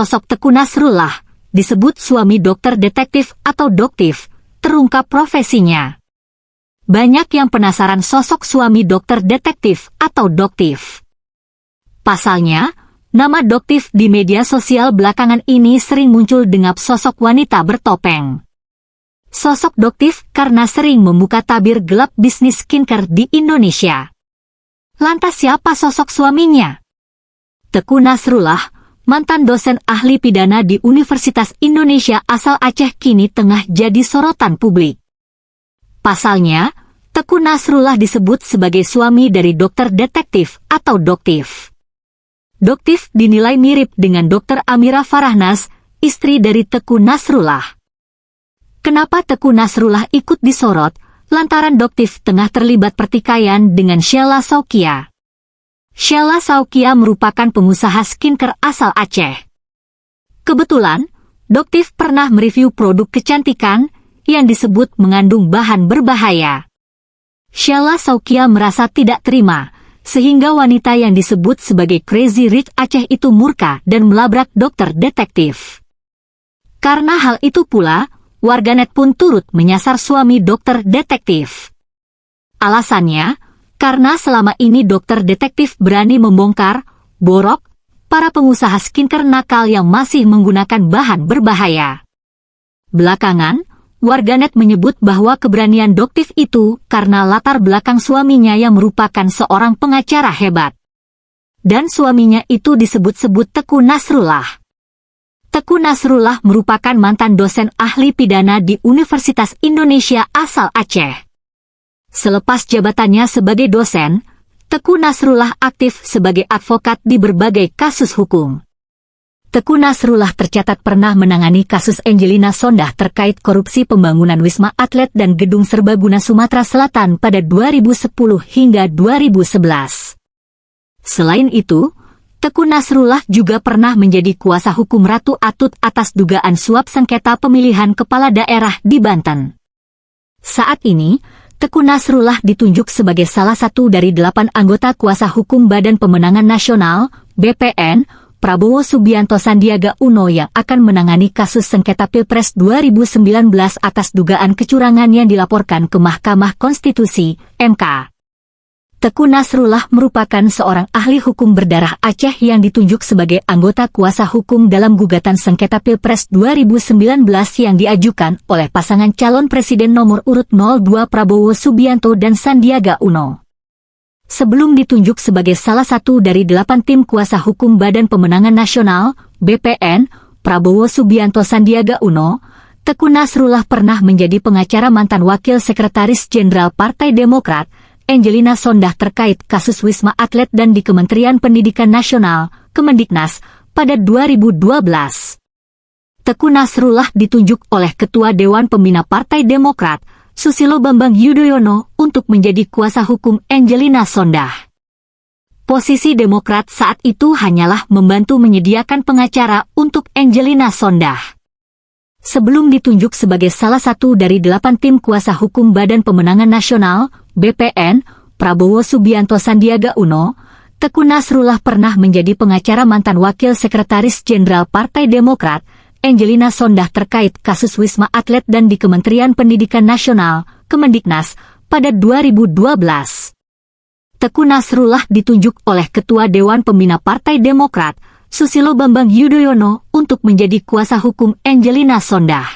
sosok Teku Nasrullah, disebut suami dokter detektif atau doktif, terungkap profesinya. Banyak yang penasaran sosok suami dokter detektif atau doktif. Pasalnya, nama doktif di media sosial belakangan ini sering muncul dengan sosok wanita bertopeng. Sosok doktif karena sering membuka tabir gelap bisnis skincare di Indonesia. Lantas siapa sosok suaminya? Teku Nasrullah, mantan dosen ahli pidana di Universitas Indonesia asal Aceh kini tengah jadi sorotan publik. Pasalnya, Teku Nasrullah disebut sebagai suami dari dokter detektif atau doktif. Doktif dinilai mirip dengan Dr. Amira Farahnas, istri dari Teku Nasrullah. Kenapa Teku Nasrullah ikut disorot? Lantaran doktif tengah terlibat pertikaian dengan Sheila Saukia. Sheila Saukia merupakan pengusaha skincare asal Aceh. Kebetulan, doktif pernah mereview produk kecantikan yang disebut mengandung bahan berbahaya. Sheila Saukia merasa tidak terima, sehingga wanita yang disebut sebagai Crazy Rich Aceh itu murka dan melabrak dokter detektif. Karena hal itu pula, warganet pun turut menyasar suami dokter detektif. Alasannya, karena selama ini dokter detektif berani membongkar, borok, para pengusaha skincare nakal yang masih menggunakan bahan berbahaya. Belakangan, warganet menyebut bahwa keberanian doktif itu karena latar belakang suaminya yang merupakan seorang pengacara hebat. Dan suaminya itu disebut-sebut Teku Nasrullah. Teku Nasrullah merupakan mantan dosen ahli pidana di Universitas Indonesia asal Aceh. Selepas jabatannya sebagai dosen, Teku Nasrullah aktif sebagai advokat di berbagai kasus hukum. Teku Nasrullah tercatat pernah menangani kasus Angelina Sondah terkait korupsi pembangunan Wisma Atlet dan Gedung Serbaguna Sumatera Selatan pada 2010 hingga 2011. Selain itu, Teku Nasrullah juga pernah menjadi kuasa hukum Ratu Atut atas dugaan suap sengketa pemilihan kepala daerah di Banten. Saat ini, Teku Nasrullah ditunjuk sebagai salah satu dari 8 anggota kuasa hukum Badan Pemenangan Nasional, BPN, Prabowo Subianto Sandiaga Uno yang akan menangani kasus sengketa Pilpres 2019 atas dugaan kecurangan yang dilaporkan ke Mahkamah Konstitusi, MK. Teku Nasrullah merupakan seorang ahli hukum berdarah Aceh yang ditunjuk sebagai anggota kuasa hukum dalam gugatan sengketa Pilpres 2019 yang diajukan oleh pasangan calon presiden nomor urut 02 Prabowo Subianto dan Sandiaga Uno. Sebelum ditunjuk sebagai salah satu dari 8 tim kuasa hukum Badan Pemenangan Nasional, BPN, Prabowo Subianto Sandiaga Uno, Teku Nasrullah pernah menjadi pengacara mantan Wakil Sekretaris Jenderal Partai Demokrat, Angelina Sondah terkait kasus Wisma Atlet dan di Kementerian Pendidikan Nasional, Kemendiknas, pada 2012. Teku Nasrullah ditunjuk oleh Ketua Dewan Pembina Partai Demokrat, Susilo Bambang Yudhoyono, untuk menjadi kuasa hukum Angelina Sondah. Posisi Demokrat saat itu hanyalah membantu menyediakan pengacara untuk Angelina Sondah. Sebelum ditunjuk sebagai salah satu dari 8 tim kuasa hukum Badan Pemenangan Nasional, BPN, Prabowo Subianto Sandiaga Uno, Teku Nasrullah pernah menjadi pengacara mantan Wakil Sekretaris Jenderal Partai Demokrat, Angelina Sondah terkait kasus Wisma Atlet dan di Kementerian Pendidikan Nasional, Kemendiknas, pada 2012. Teku Nasrullah ditunjuk oleh Ketua Dewan Pembina Partai Demokrat, Susilo Bambang Yudhoyono, untuk menjadi kuasa hukum Angelina Sondah.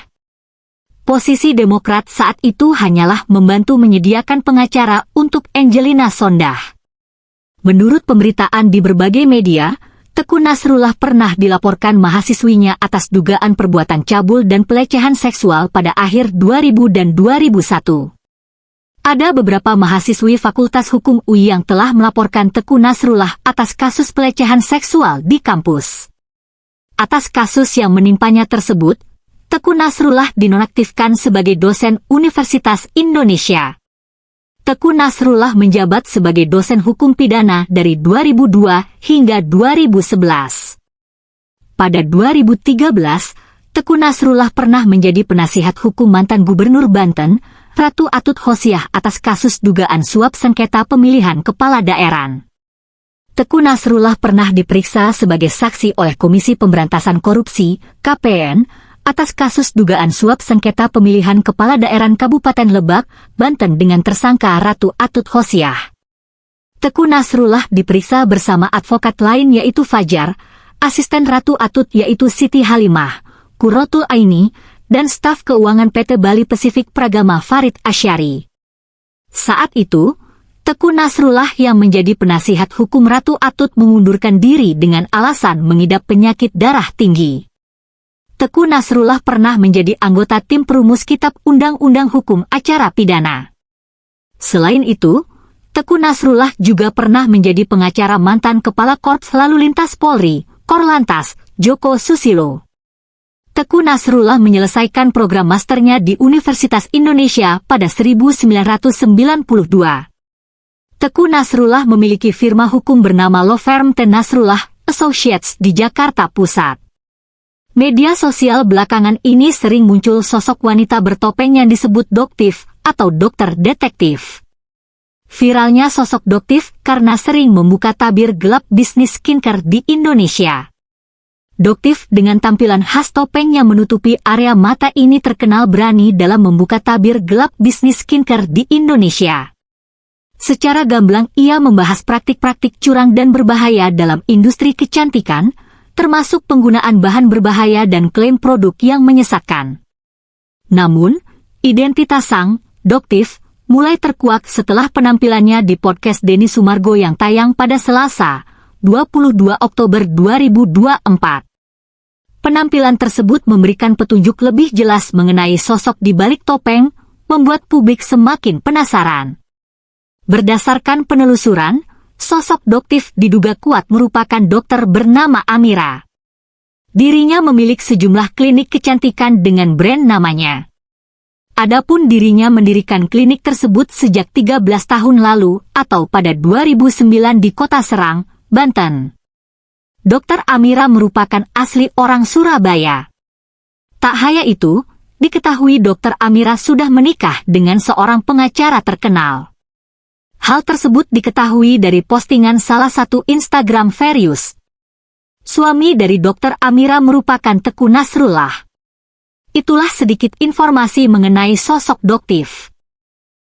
Posisi Demokrat saat itu hanyalah membantu menyediakan pengacara untuk Angelina Sondah. Menurut pemberitaan di berbagai media, Teku Nasrullah pernah dilaporkan mahasiswinya atas dugaan perbuatan cabul dan pelecehan seksual pada akhir 2000 dan 2001. Ada beberapa mahasiswi Fakultas Hukum UI yang telah melaporkan Teku Nasrullah atas kasus pelecehan seksual di kampus. Atas kasus yang menimpanya tersebut, Teku Nasrullah dinonaktifkan sebagai dosen Universitas Indonesia. Teku Nasrullah menjabat sebagai dosen hukum pidana dari 2002 hingga 2011. Pada 2013, Teku Nasrullah pernah menjadi penasihat hukum mantan Gubernur Banten, Ratu Atut Hosiah atas kasus dugaan suap sengketa pemilihan kepala daerah. Teku Nasrullah pernah diperiksa sebagai saksi oleh Komisi Pemberantasan Korupsi, KPN, atas kasus dugaan suap sengketa pemilihan kepala daerah Kabupaten Lebak, Banten dengan tersangka Ratu Atut Hosiah. Teku Nasrullah diperiksa bersama advokat lain yaitu Fajar, asisten Ratu Atut yaitu Siti Halimah, Qurratul Aini, dan staf keuangan PT Bali Pasifik Pragama Farid Asyari. Saat itu, Teku Nasrullah yang menjadi penasihat hukum Ratu Atut mengundurkan diri dengan alasan mengidap penyakit darah tinggi. Teku Nasrullah pernah menjadi anggota tim perumus Kitab Undang-Undang Hukum Acara Pidana. Selain itu, Teku Nasrullah juga pernah menjadi pengacara mantan Kepala Korps Lalu Lintas Polri, Korlantas, Joko Susilo. Teku Nasrullah menyelesaikan program masternya di Universitas Indonesia pada 1992. Teku Nasrullah memiliki firma hukum bernama Law Firm T. Nasrullah Associates di Jakarta Pusat. Media sosial belakangan ini sering muncul sosok wanita bertopeng yang disebut doktif atau dokter detektif. Viralnya sosok doktif karena sering membuka tabir gelap bisnis skincare di Indonesia. Doktif dengan tampilan khas topeng yang menutupi area mata ini terkenal berani dalam membuka tabir gelap bisnis skincare di Indonesia. Secara gamblang ia membahas praktik-praktik curang dan berbahaya dalam industri kecantikan, termasuk penggunaan bahan berbahaya dan klaim produk yang menyesatkan. Namun, identitas sang doktif mulai terkuak setelah penampilannya di podcast Denny Sumargo yang tayang pada Selasa, 22 Oktober 2024. Penampilan tersebut memberikan petunjuk lebih jelas mengenai sosok di balik topeng, membuat publik semakin penasaran. Berdasarkan penelusuran, sosok doktif diduga kuat merupakan dokter bernama Amira. Dirinya memiliki sejumlah klinik kecantikan dengan brand namanya. Adapun dirinya mendirikan klinik tersebut sejak 13 tahun lalu atau pada 2009 di Kota Serang, Banten. Dokter Amira merupakan asli orang Surabaya. Tak hanya itu, diketahui Dokter Amira sudah menikah dengan seorang pengacara terkenal. Hal tersebut diketahui dari postingan salah satu Instagram Verius. Suami dari Dokter Amira merupakan Teku Nasrullah. Itulah sedikit informasi mengenai sosok doktif.